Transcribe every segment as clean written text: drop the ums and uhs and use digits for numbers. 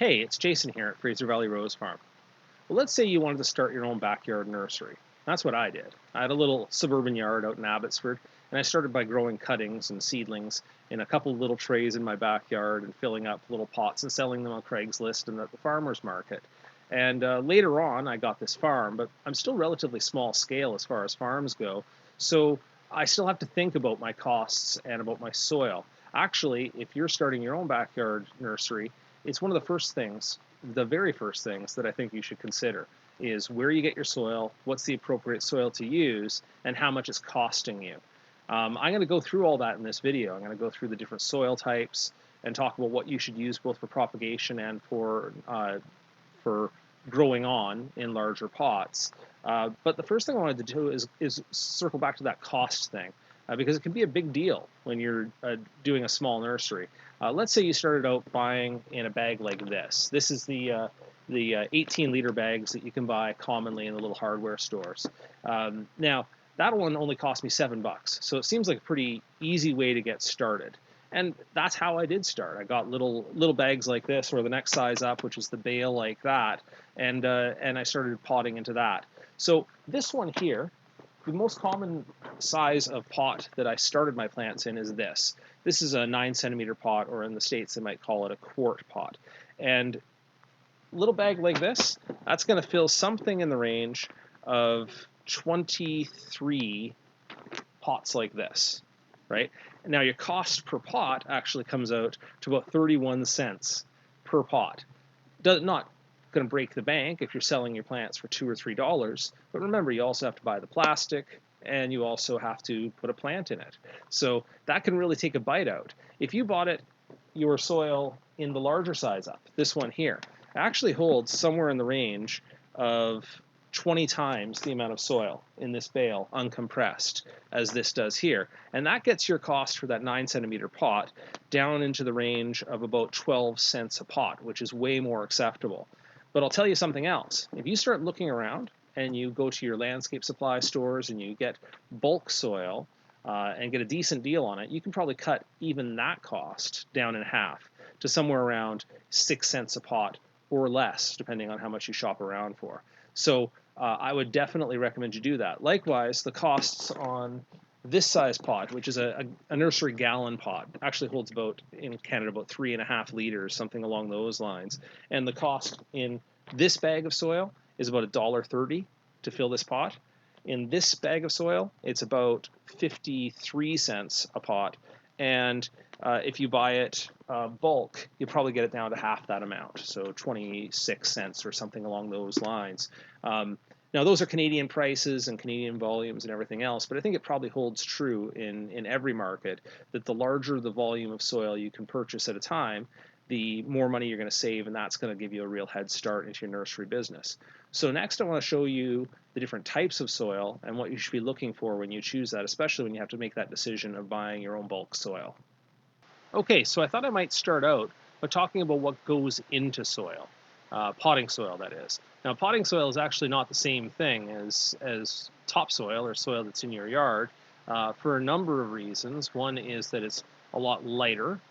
Hey, it's Jason here at Fraser Valley Rose Farm. Well, let's say you wanted to start your own backyard nursery. That's what I did. I had a little suburban yard out in Abbotsford, and I started by growing cuttings and seedlings in a couple little trays in my backyard and filling up little pots and selling them on Craigslist and at the farmer's market. And later on, I got this farm, but I'm still relatively small scale as far as farms go, so I still have to think about my costs and about my soil. Actually, if you're starting your own backyard nursery, it's one of the first things, the very first things that I think you should consider is where you get your soil, what's the appropriate soil to use, and how much it's costing you. I'm going to go through all that in this video. I'm going to go through the different soil types and talk about what you should use both for propagation and for growing on in larger pots. But the first thing I wanted to do is circle back to that cost thing. Because it can be a big deal when you're doing a small nursery. Let's say you started out buying in a bag like this. This is the 18-liter bags that you can buy commonly in the little hardware stores. Now, that one only cost me $7, so it seems like a pretty easy way to get started. And that's how I did start. I got little bags like this, or the next size up, which is the bale like that, and I started potting into that. So this one here, the most common size of pot that I started my plants in is this. This is a 9-centimeter pot, or in the States they might call it a quart pot. And a little bag like this, that's going to fill something in the range of 23 pots like this, right? And now your cost per pot actually comes out to about 31 cents per pot. Not going to break the bank if you're selling your plants for $2 or $3. But remember, you also have to buy the plastic and you also have to put a plant in it. So that can really take a bite out. If you bought your soil in the larger size up, this one here, it actually holds somewhere in the range of 20 times the amount of soil in this bale uncompressed as this does here. And that gets your cost for that 9-centimeter pot down into the range of about 12 cents a pot, which is way more acceptable. But I'll tell you something else. If you start looking around and you go to your landscape supply stores and you get bulk soil and get a decent deal on it, you can probably cut even that cost down in half to somewhere around 6 cents a pot or less, depending on how much you shop around for. So I would definitely recommend you do that. Likewise, the costs on this size pot, which is a nursery gallon pot, actually holds about, in Canada, about 3.5 liters, something along those lines. And the cost in this bag of soil is about $1.30 to fill this pot. In this bag of soil, it's about 53 cents a pot. And if you buy it bulk, you probably get it down to half that amount, so 26 cents or something along those lines. Now, those are Canadian prices and Canadian volumes and everything else, but I think it probably holds true in every market that the larger the volume of soil you can purchase at a time, the more money you're going to save, and that's going to give you a real head start into your nursery business. So next I want to show you the different types of soil and what you should be looking for when you choose that, especially when you have to make that decision of buying your own bulk soil. Okay, so I thought I might start out by talking about what goes into soil. Potting soil, that is. Now, potting soil is actually not the same thing as topsoil or soil that's in your yard for a number of reasons. One is that it's a lot lighter.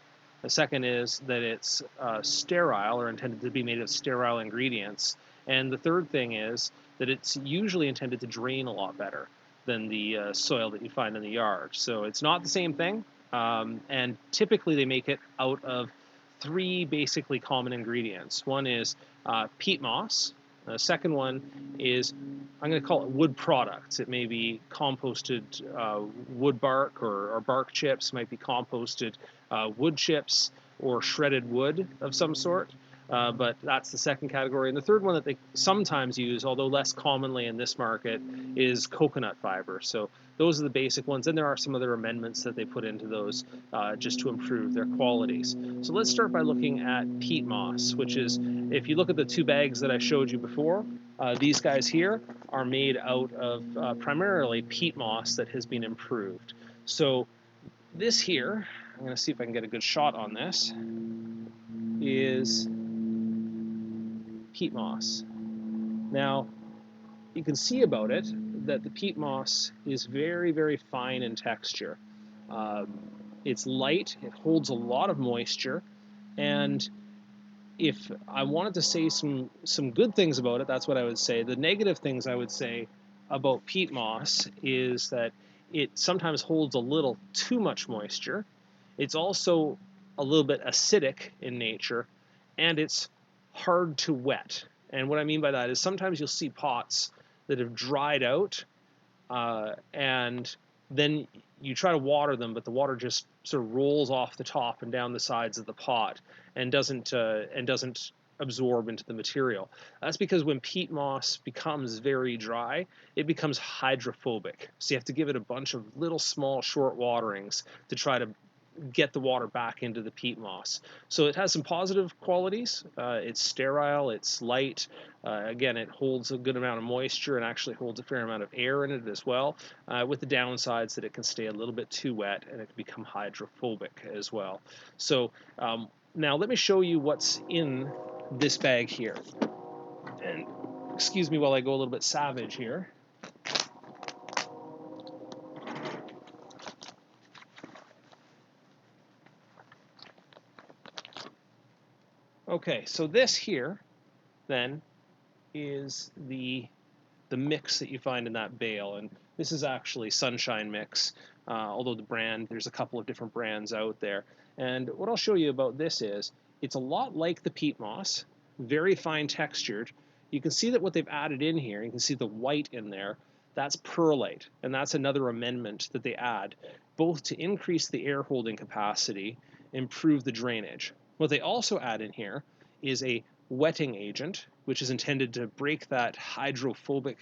The second is that it's sterile or intended to be made of sterile ingredients. And the third thing is that it's usually intended to drain a lot better than the soil that you find in the yard. So it's not the same thing. And typically they make it out of 3 basically common ingredients. One is peat moss. The second one is, I'm going to call it wood products. It may be composted wood bark or bark chips, it might be composted wood chips or shredded wood of some sort. But that's the second category. And the third one that they sometimes use, although less commonly in this market, is coconut fiber. So those are the basic ones. And there are some other amendments that they put into those just to improve their qualities. So let's start by looking at peat moss, which is, if you look at the 2 bags that I showed you before, these guys here are made out of primarily peat moss that has been improved. So this here, I'm going to see if I can get a good shot on this, is peat moss. Now, you can see about it that the peat moss is very, very fine in texture. It's light, it holds a lot of moisture, and if I wanted to say some good things about it, that's what I would say. The negative things I would say about peat moss is that it sometimes holds a little too much moisture. It's also a little bit acidic in nature, and it's hard to wet. And what I mean by that is sometimes you'll see pots that have dried out, and then you try to water them, but the water just sort of rolls off the top and down the sides of the pot and doesn't absorb into the material. That's because when peat moss becomes very dry, it becomes hydrophobic. So you have to give it a bunch of little small short waterings to try to get the water back into the peat moss. So it has some positive qualities. It's sterile, it's light. Again, it holds a good amount of moisture and actually holds a fair amount of air in it as well, with the downsides that it can stay a little bit too wet and it can become hydrophobic as well. So now let me show you what's in this bag here. And excuse me while I go a little bit savage here. Okay, so this here then is the mix that you find in that bale, and this is actually Sunshine Mix, although the brand, there's a couple of different brands out there. And what I'll show you about this is it's a lot like the peat moss, very fine textured. You can see that what they've added in here, you can see the white in there, that's perlite, and that's another amendment that they add, both to increase the air holding capacity, improve the drainage. What they also add in here is a wetting agent, which is intended to break that hydrophobic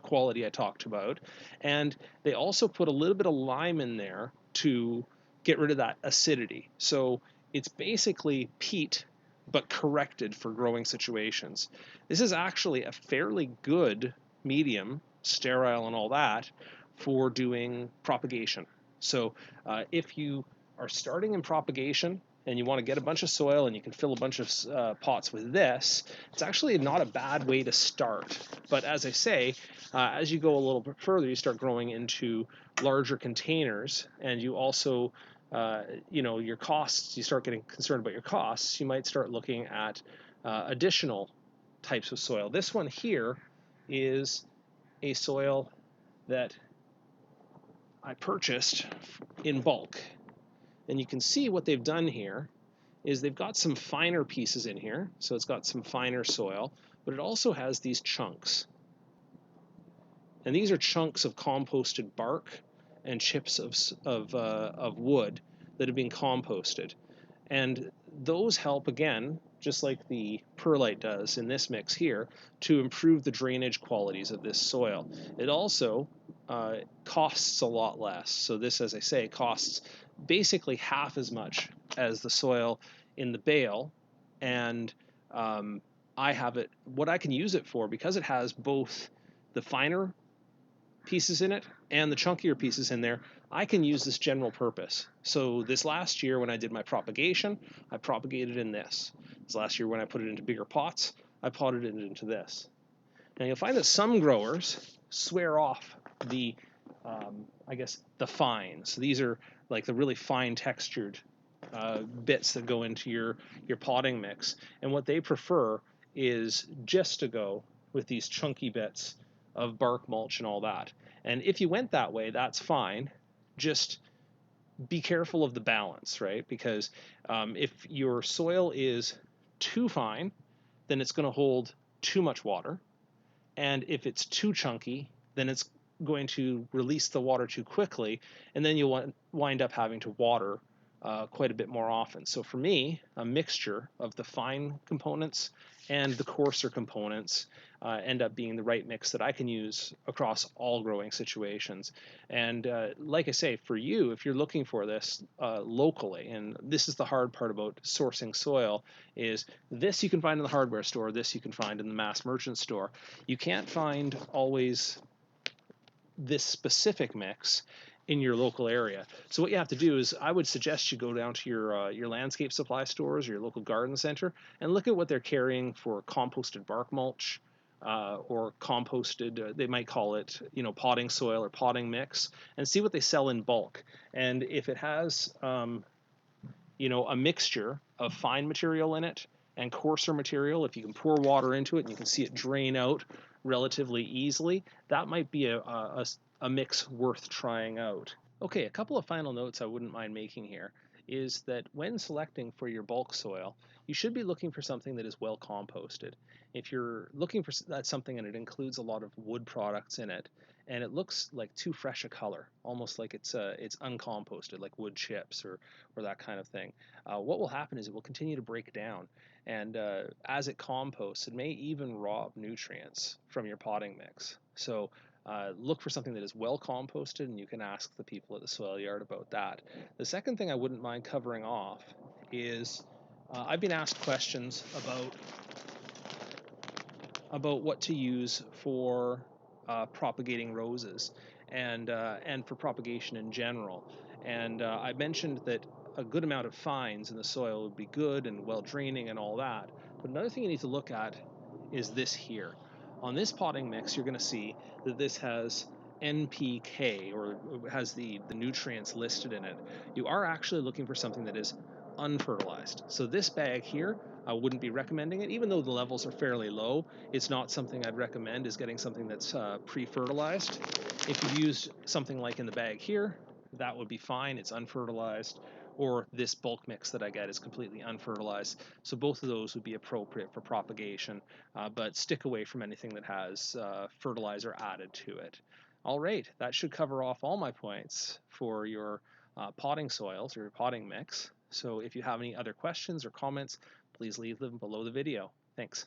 quality I talked about. And they also put a little bit of lime in there to get rid of that acidity. So it's basically peat, but corrected for growing situations. This is actually a fairly good medium, sterile and all that, for doing propagation. So if you are starting in propagation, and you want to get a bunch of soil and you can fill a bunch of pots with this, it's actually not a bad way to start. But as I say, as you go a little bit further, you start growing into larger containers, and you also, your costs, you start getting concerned about your costs, you might start looking at additional types of soil. This one here is a soil that I purchased in bulk. And you can see what they've done here is they've got some finer pieces in here, so it's got some finer soil, but it also has these chunks. And these are chunks of composted bark and chips of wood that have been composted. And those help, again, just like the perlite does in this mix here, to improve the drainage qualities of this soil. It also costs a lot less. So this, as I say, costs basically half as much as the soil in the bale. And I have it, what I can use it for, because it has both the finer pieces in it and the chunkier pieces in there, I can use this general purpose. So this last year when I did my propagation, I propagated in this. This last year when I put it into bigger pots, I potted it into this. Now you'll find that some growers swear off the, the fines. These are like the really fine textured bits that go into your potting mix. And what they prefer is just to go with these chunky bits of bark mulch and all that. And if you went that way, that's fine. Just be careful of the balance, right? Because if your soil is too fine, then it's going to hold too much water. And if it's too chunky, then it's going to release the water too quickly, and then you'll wind up having to water quite a bit more often. So for me, a mixture of the fine components and the coarser components end up being the right mix that I can use across all growing situations. And like I say, for you, if you're looking for this locally, and this is the hard part about sourcing soil, is this you can find in the hardware store, this you can find in the mass merchant store. You can't find always this specific mix in your local area. So what you have to do is, I would suggest you go down to your landscape supply stores or your local garden center and look at what they're carrying for composted bark mulch or composted, they might call it, potting soil or potting mix, and see what they sell in bulk. And if it has, a mixture of fine material in it and coarser material, if you can pour water into it and you can see it drain out relatively easily, that might be a mix worth trying out. Okay, a couple of final notes I wouldn't mind making here is that when selecting for your bulk soil, you should be looking for something that is well composted. If you're looking for that something and it includes a lot of wood products in it, and it looks like too fresh a color, almost like it's uncomposted, like wood chips or that kind of thing, what will happen is it will continue to break down, and as it composts, it may even rob nutrients from your potting mix. So look for something that is well composted, and you can ask the people at the soil yard about that. The second thing I wouldn't mind covering off is I've been asked questions about what to use for propagating roses and for propagation in general. And I mentioned that a good amount of fines in the soil would be good and well draining and all that. But another thing you need to look at is this here. On this potting mix, you're going to see that this has NPK, or has the nutrients listed in it. You are actually looking for something that is unfertilized. So this bag here, I wouldn't be recommending it, even though the levels are fairly low. It's not something I'd recommend, is getting something that's pre-fertilized. If you used something like in the bag here, that would be fine. It's unfertilized. Or this bulk mix that I get is completely unfertilized. So both of those would be appropriate for propagation, but stick away from anything that has fertilizer added to it. All right, that should cover off all my points for your potting soils or your potting mix. So if you have any other questions or comments, please leave them below the video. Thanks.